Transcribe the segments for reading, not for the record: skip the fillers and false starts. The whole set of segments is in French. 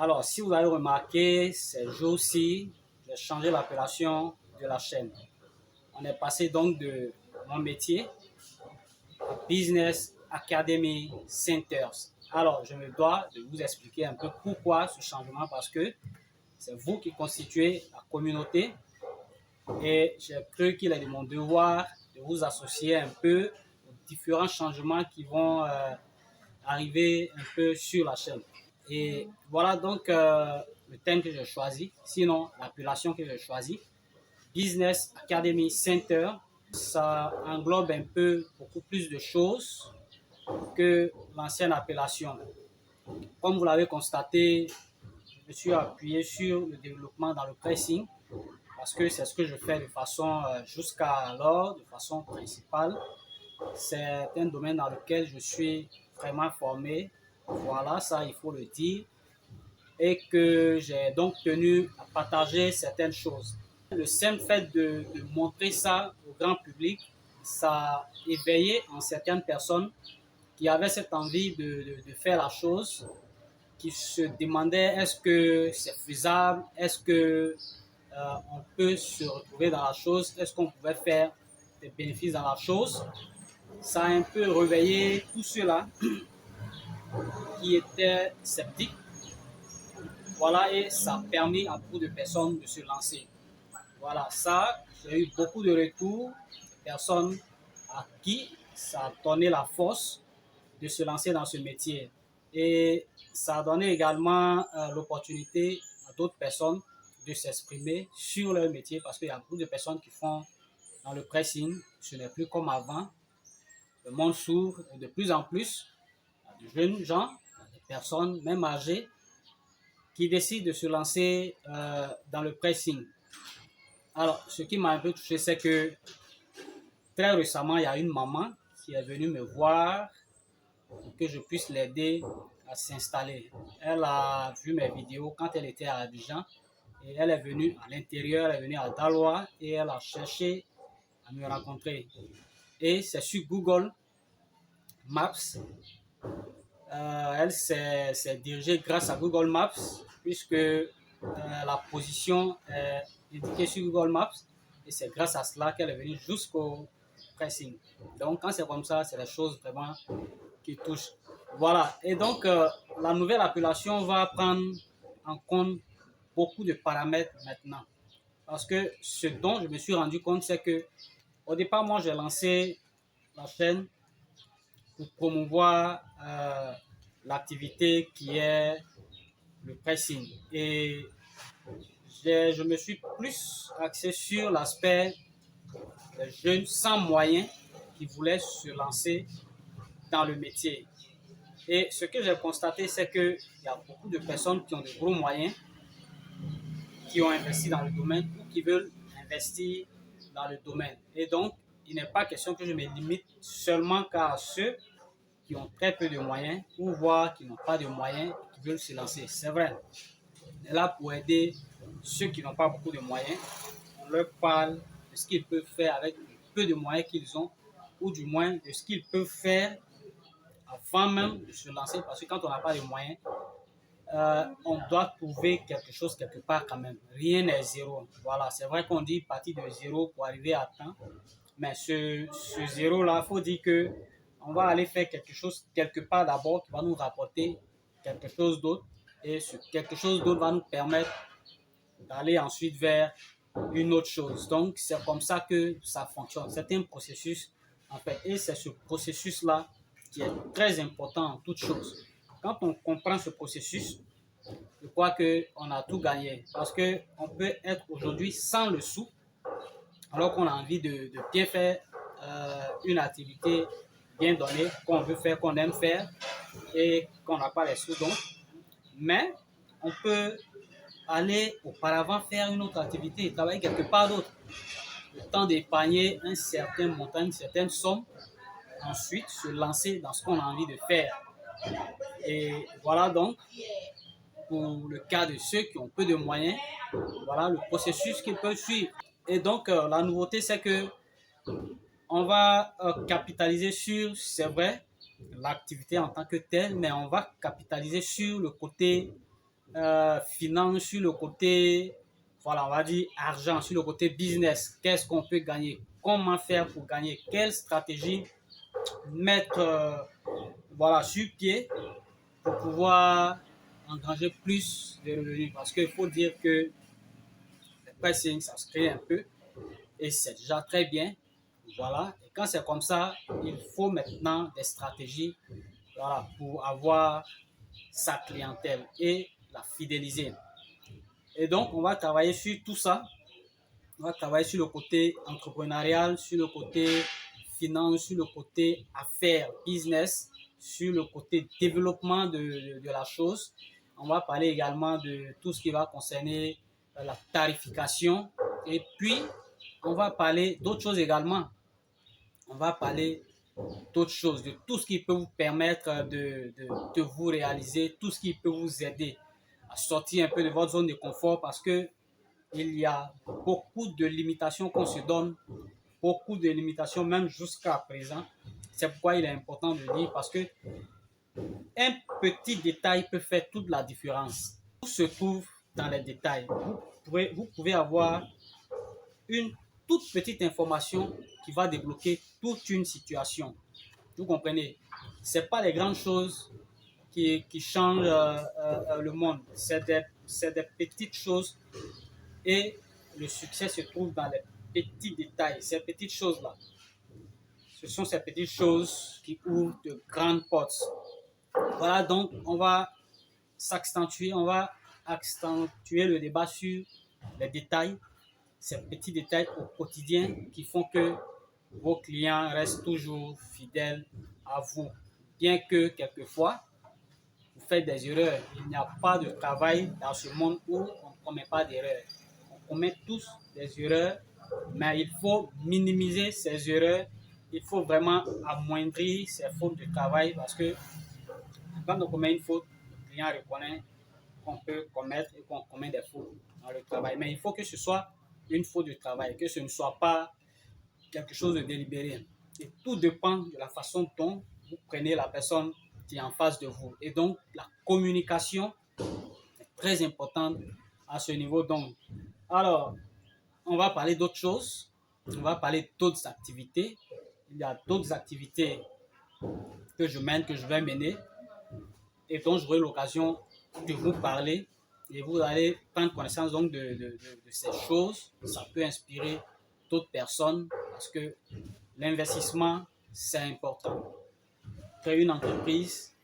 Alors, si vous avez remarqué, ces jours-ci, j'ai changé l'appellation de la chaîne. On est passé donc de mon métier à Business Academy Centers. Alors, je me dois de vous expliquer un peu pourquoi ce changement, parce que c'est vous qui constituez la communauté et j'ai cru qu'il est de mon devoir de vous associer un peu aux différents changements qui vont arriver un peu sur la chaîne. Et voilà donc le thème que j'ai choisi, sinon l'appellation que j'ai choisie, Business Academy Center. Ça englobe un peu beaucoup plus de choses que l'ancienne appellation. Comme vous l'avez constaté, je me suis appuyé sur le développement dans le pricing parce que c'est ce que je fais de façon jusqu'alors, de façon principale. C'est un domaine dans lequel je suis vraiment formé. Voilà, ça il faut le dire. Et que j'ai donc tenu à partager certaines choses. Le simple fait de montrer ça au grand public, ça a éveillé en certaines personnes qui avaient cette envie de faire la chose, qui se demandaient est-ce que c'est faisable, est-ce que on peut se retrouver dans la chose, est-ce qu'on pouvait faire des bénéfices dans la chose. Ça a un peu réveillé tous ceux-là qui étaient sceptiques. Voilà, et ça a permis à beaucoup de personnes de se lancer. Voilà, ça, j'ai eu beaucoup de retours, de personnes à qui ça a donné la force de se lancer dans ce métier. Et ça a donné également l'opportunité à d'autres personnes de s'exprimer sur leur métier parce qu'il y a beaucoup de personnes qui font dans le pressing. Ce n'est plus comme avant. Le monde s'ouvre de plus en plus à de jeunes gens, à des personnes même âgées qui décident de se lancer dans le pressing. Alors, ce qui m'a un peu touché, c'est que très récemment, il y a une maman qui est venue me voir pour que je puisse l'aider à s'installer. Elle a vu mes vidéos quand elle était à Abidjan et elle est venue à l'intérieur, elle est venue à Daloa et elle a cherché à me rencontrer. Et c'est sur Google Maps. Elle s'est dirigée grâce à Google Maps puisque la position est indiquée sur Google Maps et c'est grâce à cela qu'elle est venue jusqu'au pressing. Donc quand c'est comme ça, c'est la chose vraiment qui touche. Voilà, et donc la nouvelle appellation va prendre en compte beaucoup de paramètres maintenant. Parce que ce dont je me suis rendu compte, c'est que au départ, moi, j'ai lancé la chaîne pour promouvoir l'activité qui est le pressing. Et je me suis plus axé sur l'aspect des jeunes sans moyens qui voulaient se lancer dans le métier. Et ce que j'ai constaté, c'est qu'il y a beaucoup de personnes qui ont de gros moyens, qui ont investi dans le domaine ou qui veulent investir dans le domaine. Et donc, il n'est pas question que je me limite seulement qu'à ceux qui ont très peu de moyens ou voire qui n'ont pas de moyens et qui veulent se lancer. C'est vrai. On est là pour aider ceux qui n'ont pas beaucoup de moyens. On leur parle de ce qu'ils peuvent faire avec le peu de moyens qu'ils ont ou du moins de ce qu'ils peuvent faire avant même de se lancer, parce que quand on n'a pas de moyens, on doit trouver quelque chose quelque part quand même. Rien n'est zéro. Voilà, c'est vrai qu'on dit partir de zéro pour arriver à temps, mais ce zéro-là, il faut dire que on va aller faire quelque chose quelque part d'abord qui va nous rapporter quelque chose d'autre, et ce quelque chose d'autre va nous permettre d'aller ensuite vers une autre chose. Donc, c'est comme ça que ça fonctionne. C'est un processus, en fait, et c'est ce processus-là qui est très important en toute chose. Quand on comprend ce processus, je crois qu'on a tout gagné. Parce qu'on peut être aujourd'hui sans le sou, alors qu'on a envie de bien faire une activité bien donnée, qu'on veut faire, qu'on aime faire, et qu'on n'a pas les sous donc. Mais on peut aller auparavant faire une autre activité et travailler quelque part d'autre. Le temps d'épargner un certain montant, une certaine somme, ensuite se lancer dans ce qu'on a envie de faire. Et voilà donc, pour le cas de ceux qui ont peu de moyens, voilà le processus qu'ils peuvent suivre. Et donc, la nouveauté, c'est que on va capitaliser sur, c'est vrai, l'activité en tant que telle, mais on va capitaliser sur le côté finance, sur le côté, voilà, on va dire argent, sur le côté business. Qu'est-ce qu'on peut gagner? Comment faire pour gagner? Quelle stratégie mettre voilà, sur pied pour pouvoir engranger plus de revenus? Parce qu'il faut dire que le pricing, ça se crée un peu et c'est déjà très bien. Voilà. Et quand c'est comme ça, il faut maintenant des stratégies, voilà, pour avoir sa clientèle et la fidéliser. Et donc, on va travailler sur tout ça. On va travailler sur le côté entrepreneurial, sur le côté finance, sur le côté affaires, business, sur le côté développement de la chose. On va parler également de tout ce qui va concerner la tarification. Et puis, on va parler d'autres choses également. On va parler d'autres choses, de tout ce qui peut vous permettre de vous réaliser, tout ce qui peut vous aider à sortir un peu de votre zone de confort parce que il y a beaucoup de limitations qu'on se donne, beaucoup de limitations même jusqu'à présent. C'est pourquoi il est important de dire parce que un petit détail peut faire toute la différence. Tout se trouve dans les détails. Vous pouvez avoir une toute petite information qui va débloquer toute une situation. Vous comprenez? Ce n'est pas les grandes choses qui changent le monde. C'est des petites choses et le succès se trouve dans les petits détails, ces petites choses-là. Ce sont ces petites choses qui ouvrent de grandes portes. Voilà, donc on va on va accentuer le débat sur les détails, ces petits détails au quotidien qui font que vos clients restent toujours fidèles à vous. Bien que quelquefois, vous faites des erreurs. Il n'y a pas de travail dans ce monde où on ne commet pas d'erreurs. On commet tous des erreurs, mais il faut minimiser ces erreurs. Il faut vraiment amoindrir ces fautes de travail parce que quand on commet une faute, le client reconnaît qu'on peut commettre et qu'on commet des fautes dans le travail. Mais il faut que ce soit une faute de travail, que ce ne soit pas quelque chose de délibéré. Et tout dépend de la façon dont vous prenez la personne qui est en face de vous. Et donc, la communication est très importante à ce niveau. Donc, alors, on va parler d'autres choses. On va parler d'autres activités. Il y a d'autres activités que je mène, que je vais mener et dont j'aurai l'occasion de vous parler. Et vous allez prendre connaissance donc de ces choses. Ça peut inspirer d'autres personnes parce que l'investissement, c'est important. Créer une entreprise,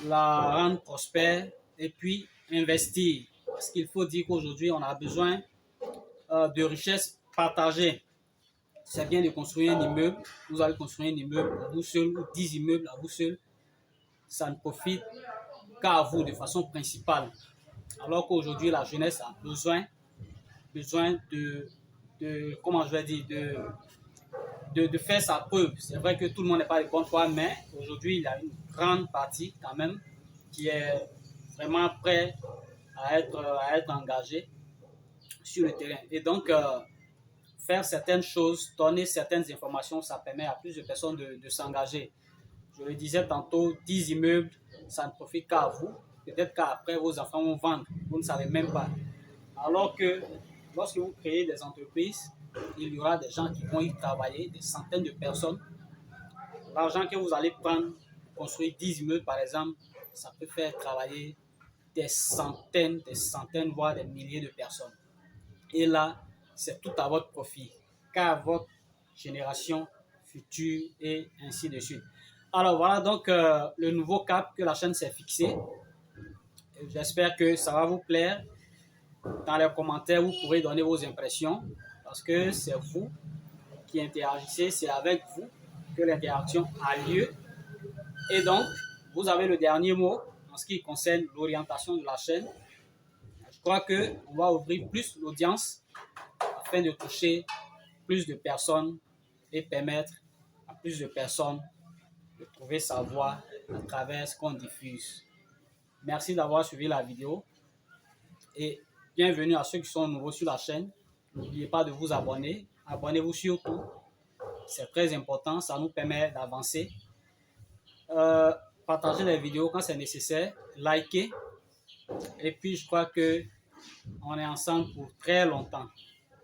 la rendre prospère et puis investir. Parce qu'il faut dire qu'aujourd'hui, on a besoin de richesses partagées. C'est bien de construire un immeuble. Vous allez construire un immeuble à vous seul ou 10 immeubles à vous seul. Ça ne profite qu'à vous de façon principale. Alors qu'aujourd'hui, la jeunesse a besoin comment je vais dire, de faire sa preuve. C'est vrai que tout le monde n'est pas de bon foi, mais aujourd'hui, il y a une grande partie quand même qui est vraiment prêt à être engagé sur le terrain. Et donc, faire certaines choses, donner certaines informations, ça permet à plus de personnes de s'engager. Je le disais tantôt, 10 immeubles, ça ne profite qu'à vous. Peut-être qu'après, vos enfants vont vendre. Vous ne savez même pas. Alors que lorsque vous créez des entreprises, il y aura des gens qui vont y travailler, des centaines de personnes. L'argent que vous allez prendre pour construire 10 immeubles, par exemple, ça peut faire travailler des centaines, voire des milliers de personnes. Et là, c'est tout à votre profit, qu'à votre génération future et ainsi de suite. Alors voilà donc le nouveau cap que la chaîne s'est fixé. J'espère que ça va vous plaire. Dans les commentaires, vous pourrez donner vos impressions parce que c'est vous qui interagissez, c'est avec vous que l'interaction a lieu. Et donc, vous avez le dernier mot en ce qui concerne l'orientation de la chaîne. Je crois qu'on va ouvrir plus l'audience afin de toucher plus de personnes et permettre à plus de personnes de trouver sa voie à travers ce qu'on diffuse. Merci d'avoir suivi la vidéo et bienvenue à ceux qui sont nouveaux sur la chaîne. N'oubliez pas de vous abonner. Abonnez-vous surtout. C'est très important. Ça nous permet d'avancer. Partagez les vidéos quand c'est nécessaire. Likez. Et puis, je crois que on est ensemble pour très longtemps.